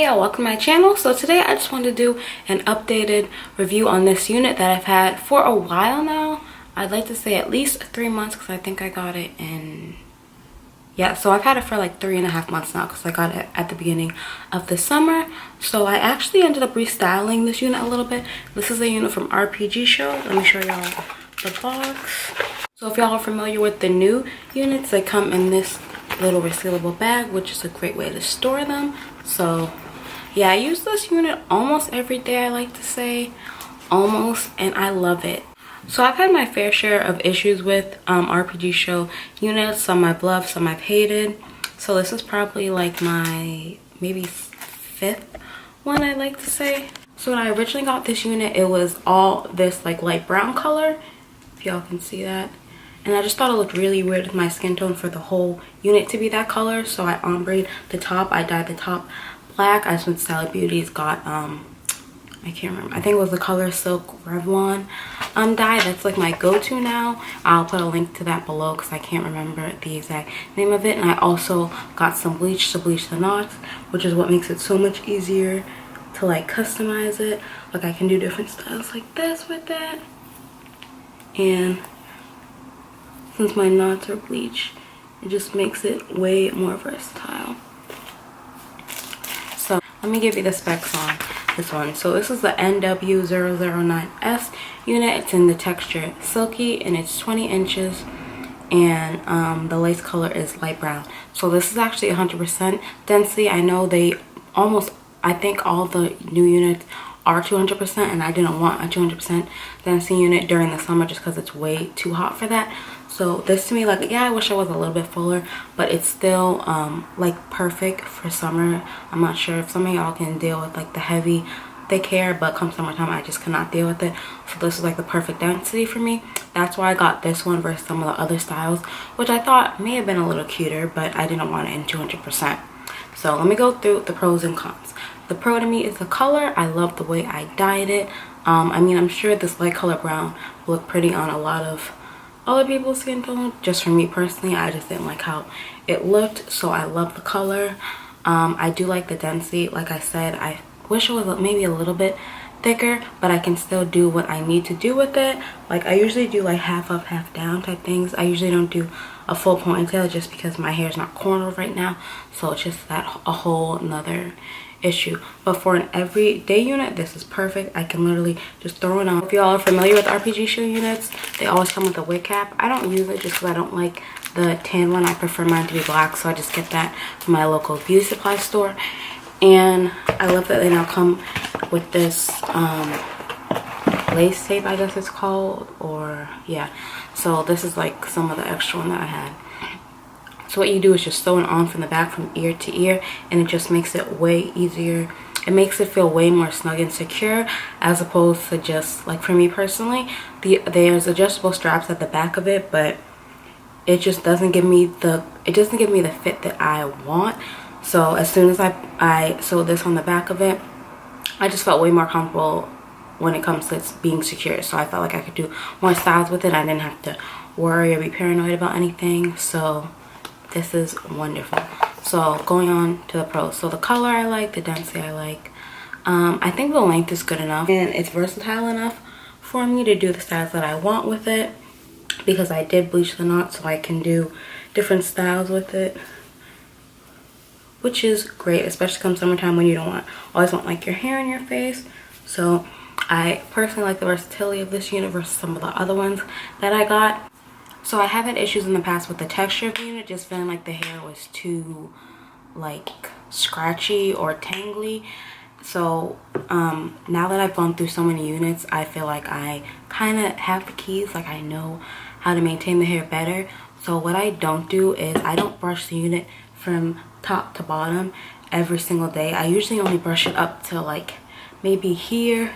y'all, welcome to my channel. So today I just wanted to do an updated review on this unit that I've had for a while now. I'd like to say at least 3 months because I think I got it in, yeah, so I've had it for like 3.5 months now because I got it at the beginning of the summer. So I actually ended up restyling this unit a little bit. This is a unit from Rpgshow. Let me show y'all the box. So if y'all are familiar with the new units, they come in this little resealable bag, which is a great way to store them. So yeah, I use this unit almost every day, I like to say, almost, and I love it. So I've had my fair share of issues with Rpgshow units. Some I've loved, some I've hated. So this is probably like my maybe 5th one, I like to say. So when I originally got this unit, it was all this like light brown color, if y'all can see that. And I just thought it looked really weird with my skin tone for the whole unit to be that color. So I ombre the top. I dyed the top black. I just went to Style Beauty's, got I can't remember, I think it was the Color Silk Revlon dye. That's like my go-to now. I'll put a link to that below because I can't remember the exact name of it. And I also got some bleach to bleach the knots, which is what makes it so much easier to like customize it. Like I can do different styles like this with that. And since my knots are bleach, it just makes it way more versatile. So let me give you the specs on this one. So this is the NWO99-S unit. It's in the texture silky and it's 20 inches, and the lace color is light brown. So this is actually 100% density. I know I think all the new units are 200%, and I didn't want a 200% density unit during the summer just because it's way too hot for that. So this to me, like, yeah, I wish I was a little bit fuller, but it's still like perfect for summer. I'm not sure if some of y'all can deal with like the heavy thick hair, but come summertime I just cannot deal with it. So this is like the perfect density for me. That's why I got this one versus some of the other styles, which I thought may have been a little cuter, but I didn't want it in 200%. So let me go through the pros and cons. The pro to me is the color. I love the way I dyed it. I mean, I'm sure this light color brown will look pretty on a lot of other people's skin tone. Just for me personally, I just didn't like how it looked, so I love the color. I do like the density. Like I said, I wish it was maybe a little bit thicker, but I can still do what I need to do with it. Like I usually do like half up, half down type things. I usually don't do a full ponytail just because my hair is not cornrowed right now, so it's just that a whole nother issue. But for an everyday unit, this is perfect. I can literally just throw it on. If y'all are familiar with Rpgshow units, they always come with a wig cap. I don't use it just because I don't like the tan one. I prefer mine to be black, so I just get that from my local beauty supply store. And I love that they now come with this lace tape, I guess it's called, or yeah. So this is like some of the extra one that I had. So what you do is just sew it on from the back, from ear to ear, and it just makes it way easier. It makes it feel way more snug and secure, as opposed to just, like for me personally, there's adjustable straps at the back of it, but it just doesn't give me the fit that I want. So as soon as I sewed this on the back of it, I just felt way more comfortable when it comes to it being secure. So I felt like I could do more styles with it. I didn't have to worry or be paranoid about anything. So this is wonderful. So going on to the pros. So the color I like, the density I like. I think the length is good enough, and it's versatile enough for me to do the styles that I want with it, because I did bleach the knots, so I can do different styles with it, which is great, especially come summertime when you don't always want like your hair in your face. So I personally like the versatility of this unit versus some of the other ones that I got. So I have had issues in the past with the texture of the unit, just feeling like the hair was too like scratchy or tangly. So now that I've gone through so many units, I feel like I kind of have the keys. Like I know how to maintain the hair better. So what I don't do is I don't brush the unit from top to bottom every single day. I usually only brush it up to like maybe here,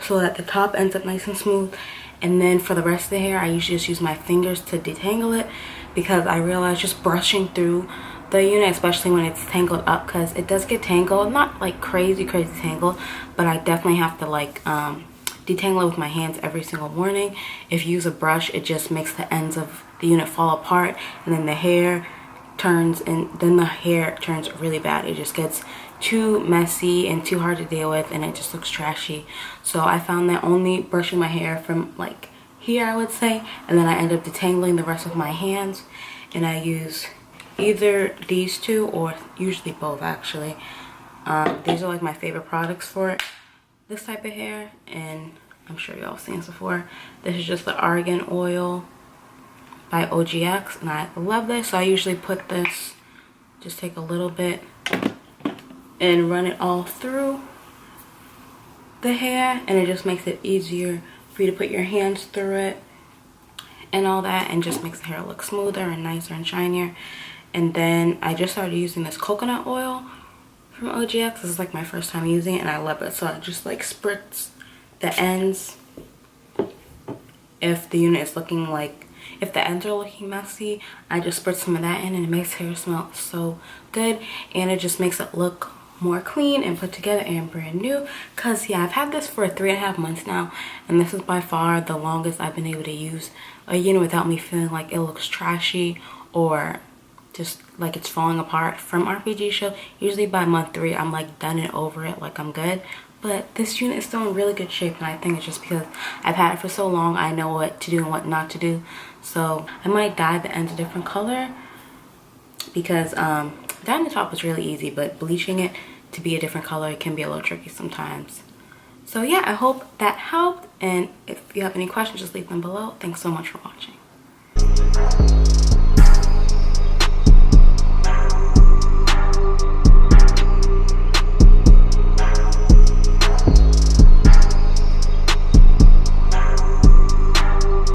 so that the top ends up nice and smooth. And then for the rest of the hair, I usually just use my fingers to detangle it, because I realize just brushing through the unit, especially when it's tangled up, because it does get tangled, not like crazy tangled, but I definitely have to like detangle it with my hands every single morning. If you use a brush, it just makes the ends of the unit fall apart, and then the hair turns, and then the hair turns really bad. It just gets too messy and too hard to deal with, and it just looks trashy. So I found that only brushing my hair from like here, I would say, and then I end up detangling the rest of my hands, and I use either these two or usually both actually. These are like my favorite products for this type of hair, and I'm sure y'all seen this before. This is just the argan oil by OGX, and I love this. So I usually put this, just take a little bit and run it all through the hair, and it just makes it easier for you to put your hands through it and all that, and just makes the hair look smoother and nicer and shinier. And then I just started using this coconut oil from OGX. This is like my first time using it, and I love it. So I just like spritz the ends if the unit is looking like, if the ends are looking messy, I just spritz some of that in, and it makes hair smell so good, and it just makes it look more clean and put together and brand new. Cause yeah, I've had this for 3.5 months now, and this is by far the longest I've been able to use a unit without me feeling like it looks trashy or just like it's falling apart from Rpgshow. Usually by month 3 I'm like done and over it, like I'm good. But this unit is still in really good shape, and I think it's just because I've had it for so long, I know what to do and what not to do. So I might dye the ends a different color, because dyeing the top is really easy, but bleaching it to be a different color can be a little tricky sometimes. So yeah, I hope that helped, and if you have any questions, just leave them below. Thanks so much for watching.